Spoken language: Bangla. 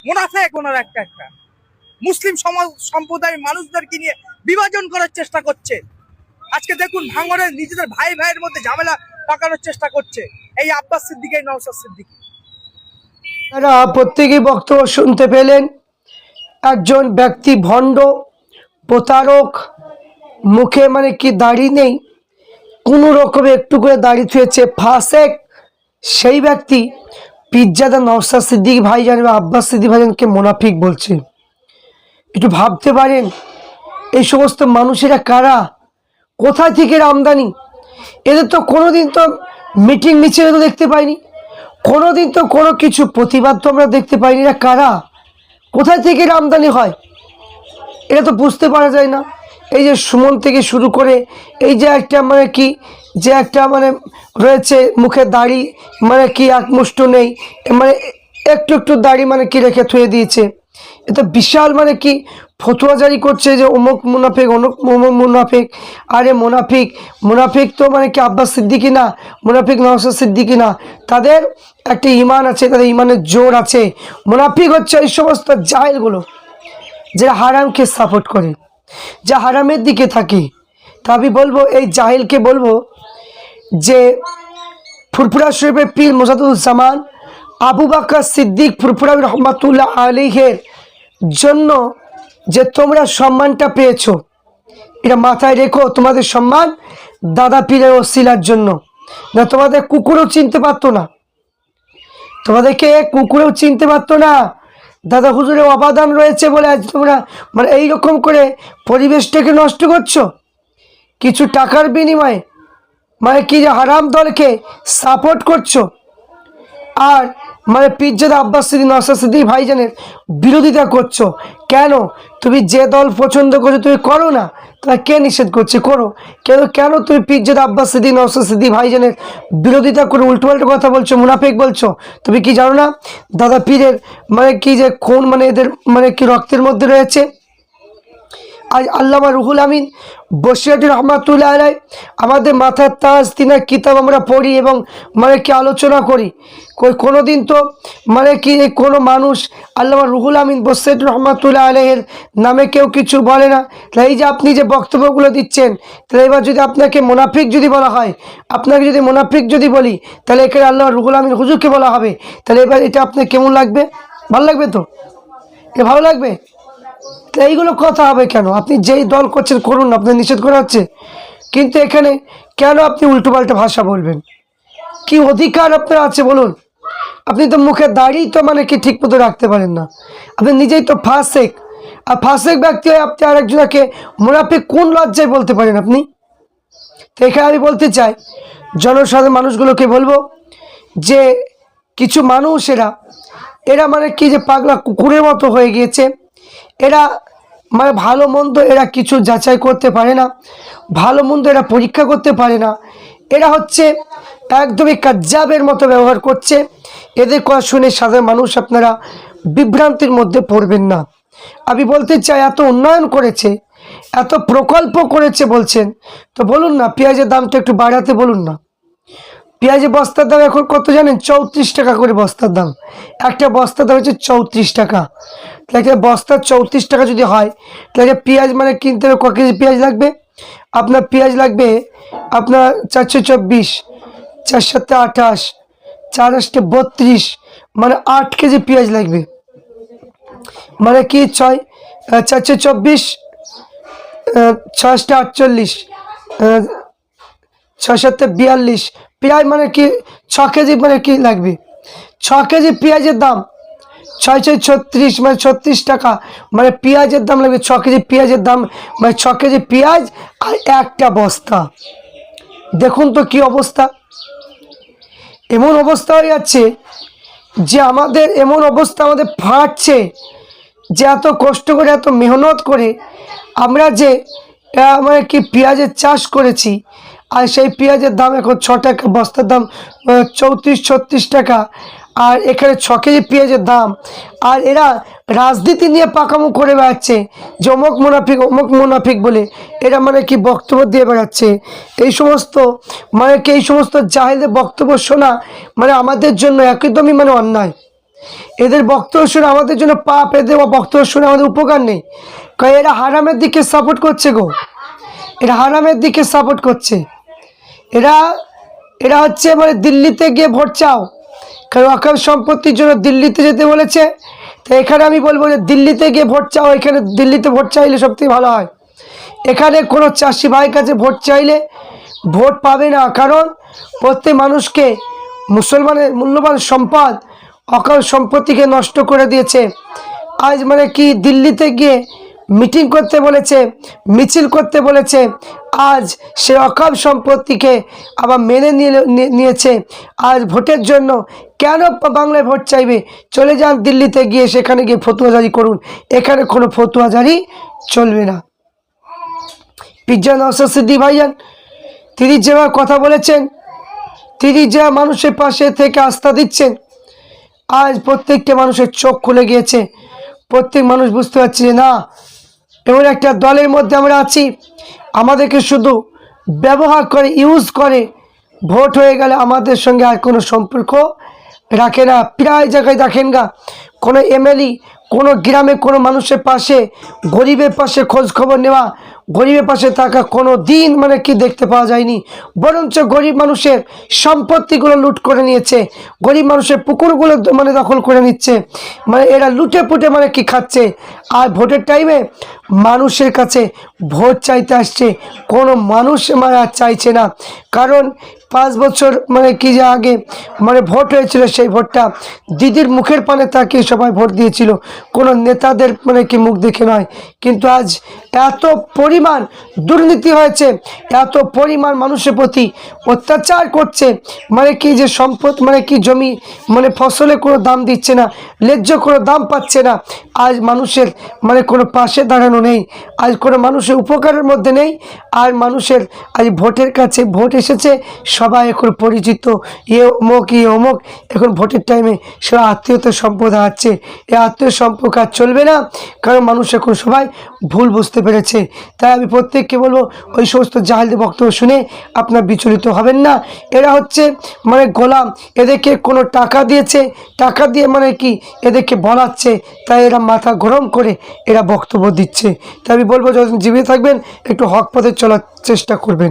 মুনাফেক ওনার একটা একটা মুসলিম সমাজ সম্প্রদায়ের মানুষদেরকে নিয়ে বিভাজন করার চেষ্টা করছে। আজকে দেখুন ভাঙড়ে নিজেদের ভাই ভাইয়ের মধ্যে ঝামেলা পাকানোর চেষ্টা করছে এই আব্বাস সিদ্দিকী, এই নওশাদ সিদ্দিকী। তারা প্রত্যেকেই বক্তব্য শুনতে পেলেন। একজন ব্যক্তি ভণ্ড, প্রতারক, মুখে কি দাড়ি নেই, কোনো রকমে একটু করে দাড়ি থুয়েছে, ফাসেক, সেই ব্যক্তি পিজ্জাদা নওশাদ সিদ্দিকী ভাইজান বা আব্বাস সিদ্দিকী ভাইজানকে মুনাফিক বলছে। একটু ভাবতে পারেন এই সমস্ত মানুষেরা কারা, কোথা থেকে এর আমদানি? এদের তো কোনোদিন তো মিটিং মিছিলে তো দেখতে পাইনি, কোনোদিন তো কোনো কিছু প্রতিবাদ তো আমরা দেখতে পাইনি। এরা কারা, কোথায় থেকে এর আমদানি হয়, এটা তো বুঝতে পারা যায় না। এই যে সুমন থেকে শুরু করে এই যে একটা কি যে একটা রয়েছে মুখে দাড়ি কি একমুষ্ট নেই, একটু একটু দাড়ি কি রেখে থুয়ে দিয়েছে। এটা বিশাল কি ফতোয়া জারি করছে যে অমুক মুনাফিক, অমুক মুনাফিক। আরে মুনাফিক মুনাফিক তো কি আব্বাস সিদ্দিকী না, মুনাফিক নওশাদ সিদ্দিকী না, তাদের একটা ইমান আছে, তাদের ইমানের জোর আছে। মুনাফিক হচ্ছে এই সমস্ত জাহেলগুলো যারা হারামকে সাপোর্ট করে, যা হারামের দিকে থাকে। তা আমি বলবো এই জাহেলকে বলবো যে ফুরফুরা শরীফের পীর মোজাদুজ্জামান আবু বকর সিদ্দিক ফুরফুরা রহমাতুল্লাহ আলাইহির জন্য যে তোমরা সম্মানটা পেয়েছো, এটা মাথায় রেখো। তোমাদের সম্মান দাদা পীরের ওসিলার জন্য না। তোমাদের কুকুরও চিনতে পারতো না, তোমাদেরকে কুকুরেও চিনতে পারতো না। দাদা হুজুরের অবদান রয়েছে বলে আজ তোমরা এইরকম করে পরিবেশটাকে নষ্ট করছো কিছু টাকার বিনিময়ে, কি যে হারাম দলকে সাপোর্ট করছো। আর পিজ্জাদা আব্বাস সিদ্দিকী নওশাদ সিদ্দিকী ভাইজানের বিরোধিতা করছো। কেন? তুমি যে দল পছন্দ করছো তুমি করো না, তারা কে নিষেধ করছে? করো। কেন তুমি পিজ্জাদা আব্বাস সিদ্দিকী নওশাদ সিদ্দিকী ভাইজানের বিরোধিতা করে উল্টোপাল্টা কথা বলছো, মুনাফিক বলছো? তুমি কি জানো না দাদা পীরের কি যে খুন এদের কি রক্তের মধ্যে রয়েছে? আজ আল্লামা রুহুল আমিন বসিরহাটি রহমাতুল্লাহ আলাইহি আমাদের মাথার তাজ, তিনার কিতাব আমরা পড়ি এবং কি আলোচনা করি। কোনোদিন তো কি কোনো মানুষ আল্লামা রুহুল আমিন বসিরহাটি রহমাতুল্লাহ আলাইহির নামে কেউ কিছু বলে না। তাহলে এই যে আপনি যে বক্তব্যগুলো দিচ্ছেন, তাহলে এবার যদি আপনাকে মুনাফিক যদি বলা হয়, আপনাকে যদি মুনাফিক যদি বলি, তাহলে এখানে আল্লামা রুহুল আমিন হুজুরকে বলা হবে। তাহলে এবার এটা আপনার কেমন লাগবে? ভালো লাগবে তো? এ ভালো লাগবে? তো এইগুলো কথা হবে কেন? আপনি যেই দল করছেন করুন, আপনার নিষেধ করা হচ্ছে, কিন্তু এখানে কেন আপনি উল্টোপাল্টা ভাষা বলবেন? কি অধিকার আপনার আছে বলুন? আপনি তো মুখে দাড়ি তো কি ঠিক মতো রাখতে পারেন না, আপনি নিজেই তো ফাসেক। আর ফাসেক ব্যক্তি হয়ে আপনি আরেকজনকে মুনাফিক কোন লজ্জায় বলতে পারেন আপনি? তো এখানে আমি বলতে চাই জনসাধারণ মানুষগুলোকে বলবো যে কিছু মানুষ এরা কি যে পাগলা কুকুরের মতো হয়ে গিয়েছে। এরা ভালো মন্দ এরা কিছু যাচাই করতে পারে না, ভালো মন্দ এরা পরীক্ষা করতে পারে না। এরা হচ্ছে একদমই কাজ্জাবের মতো ব্যবহার করছে। এদের কথা শুনে সাধারণ মানুষ আপনারা বিভ্রান্তির মধ্যে পড়বেন না। আমি বলতে চাই এত উন্নয়ন করেছে, এত প্রকল্প করেছে বলছেন, তো বলুন না পেঁয়াজের দামটা একটু বাড়াতে বলুন না। পেঁয়াজের বস্তার দাম এখন কত জানেন? 34 টাকা করে বস্তার দাম। একটা বস্তার দাম হচ্ছে 34 টাকা। তাহলে বস্তা 34 টাকা যদি হয়, তাহলে পেঁয়াজ কিনতে হবে ক কেজি পেঁয়াজ লাগবে? আপনার পেঁয়াজ লাগবে আপনার 424, 4 7 28, 4 8 32, 8 কেজি পেঁয়াজ লাগবে। কি 6 424, 6 48, 6 7 42, প্রায় কি 6 কেজি কি লাগবে। 6 কেজি পেঁয়াজের দাম 6 6 36, 36 টাকা। পেঁয়াজের দাম লাগবে 6 কেজি পেঁয়াজের দাম 6 কেজি পেঁয়াজ আর একটা বস্তা। দেখুন তো কি অবস্থা। এমন অবস্থা হয়ে যাচ্ছে যে আমাদের এমন অবস্থা আমাদের ফাটছে যে এত কষ্ট করে এত মেহনত করে আমরা যে কি পেঁয়াজের চাষ করেছি, আর সেই পেঁয়াজের দাম এখন 6 টাকা, বস্তার দাম 34 36 টাকা। আর এখানে 6 কেজি পেঁয়াজের দাম। আর এরা রাজনীতি নিয়ে পাকামো করে বেড়াচ্ছে যে অমুক মুনাফিক বলে। এরা কি বক্তব্য দিয়ে বেড়াচ্ছে। এই সমস্ত এই সমস্ত জাহেলদের বক্তব্য শোনা আমাদের জন্য একদমই অন্যায়। এদের বক্তব্য শুনে আমাদের জন্য পাপ, এদের বক্তব্য শুনে আমাদের উপকার নেই। কারণ এরা হারামের দিকে সাপোর্ট করছে গো, এরা হারামের দিকে সাপোর্ট করছে। এরা এরা হচ্ছে মানে দিল্লিতে গিয়ে ভোট চাও, কারণ অকাল সম্পত্তির জন্য দিল্লিতে যেতে বলেছে। তো এখানে আমি বলবো যে দিল্লিতে গিয়ে ভোট চাও, এখানে দিল্লিতে ভোট চাইলে সবথেকে ভালো হয়। এখানে কোনো চাষি ভাইয়ের কাছে ভোট চাইলে ভোট পাবে না, কারণ প্রত্যেক মানুষকে মুসলমানের মূল্যবান সম্পদ অকাল সম্পত্তিকে নষ্ট করে দিয়েছে। আজ মানে কি দিল্লিতে গিয়ে মিটিং করতে বলেছে, মিছিল করতে বলেছে, আজ সে অকাল সম্পত্তিকে আবার মেনে নিয়েছে। আজ ভোটের জন্য কেন বাংলায় ভোট চাইবে? চলে যান দিল্লিতে, গিয়ে সেখানে গিয়ে ফতুয়া জারি করুন। এখানে কোনো ফতুয়া জারি চলবে না। পিজ্জা নওশাদ সিদ্দিকী ভাইজান তিনি যেভাবে কথা বলেছেন, তিনি যা মানুষের পাশে থেকে আস্থা দিচ্ছেন, আজ প্রত্যেকটা মানুষের চোখ খুলে গিয়েছে। প্রত্যেক মানুষ বুঝতে পারছে যে না, এমন একটা দলের মধ্যে আমরা আছি, আমাদেরকে শুধু ব্যবহার করে, ইউজ করে, ভোট হয়ে গেলে আমাদের সঙ্গে আর কোনো সম্পর্ক রাখে না। প্রায় জায়গায় দেখেন গা, কোনো এমএলএ কোনো গ্রামে কোনো মানুষের পাশে, গরিবের পাশে খোঁজ খবর নেওয়া, গরিবের পাশে থাকা কোনো দিন মানে কি দেখতে পাওয়া যায়নি। বরঞ্চ গরিব মানুষের সম্পত্তিগুলো লুট করে নিয়েছে, গরিব মানুষের পুকুরগুলো মানে দখল করে নিচ্ছে, মানে এরা লুটে পুটে মানে কি খাচ্ছে। আর ভোটের টাইমে মানুষের কাছে ভোট চাইতে আসছে, কোনো মানুষ মানে আর চাইছে না। কারণ 5 বছর মানে কি যে আগে মানে ভোট হয়েছিল, সেই ভোটটা দিদির মুখের পানে তাকিয়ে সবাই ভোট দিয়েছিল, কোনো নেতাদের মানে কি মুখ দেখে নয়। কিন্তু আজ এত পরিমাণ দুর্নীতি হয়েছে, এত পরিমাণ মানুষের প্রতি অত্যাচার করছে, মানে কি যে সম্পদ মানে কি জমি মানে ফসলে কোনো দাম দিচ্ছে না, ন্যায্য কোনো দাম পাচ্ছে না। আজ মানুষের মানে কোনো পাশে দাঁড়ানো নেই, আজ কোনো মানুষের উপকারের মধ্যে নেই। আর মানুষের আজ ভোটের কাছে ভোট এসেছে, সবাই এখন পরিচিত, ইয়ে অমুক ইয়ে অমুক। এখন ভোটের টাইমে সবাই আত্মীয়তার সম্পর্ক আছে, এই আত্মীয় সম্পর্ক আর চলবে না, কারণ মানুষ এখন সবাই ভুল বুঝতে পেরেছে। তাই আমি প্রত্যেককে বলবো, ওই সমস্ত জাহেলদের বক্তব্য শুনে আপনার বিচলিত হবেন না। এরা হচ্ছে মানে গোলাম, এদেরকে কোনো টাকা দিয়েছে, টাকা দিয়ে মানে কি এদেরকে বলাচ্ছে, তাই এরা মাথা গরম করে এরা বক্তব্য দিচ্ছে। তাই আমি বলবো, যখন জীবিত থাকবেন একটু হক পথে চলার চেষ্টা করবেন।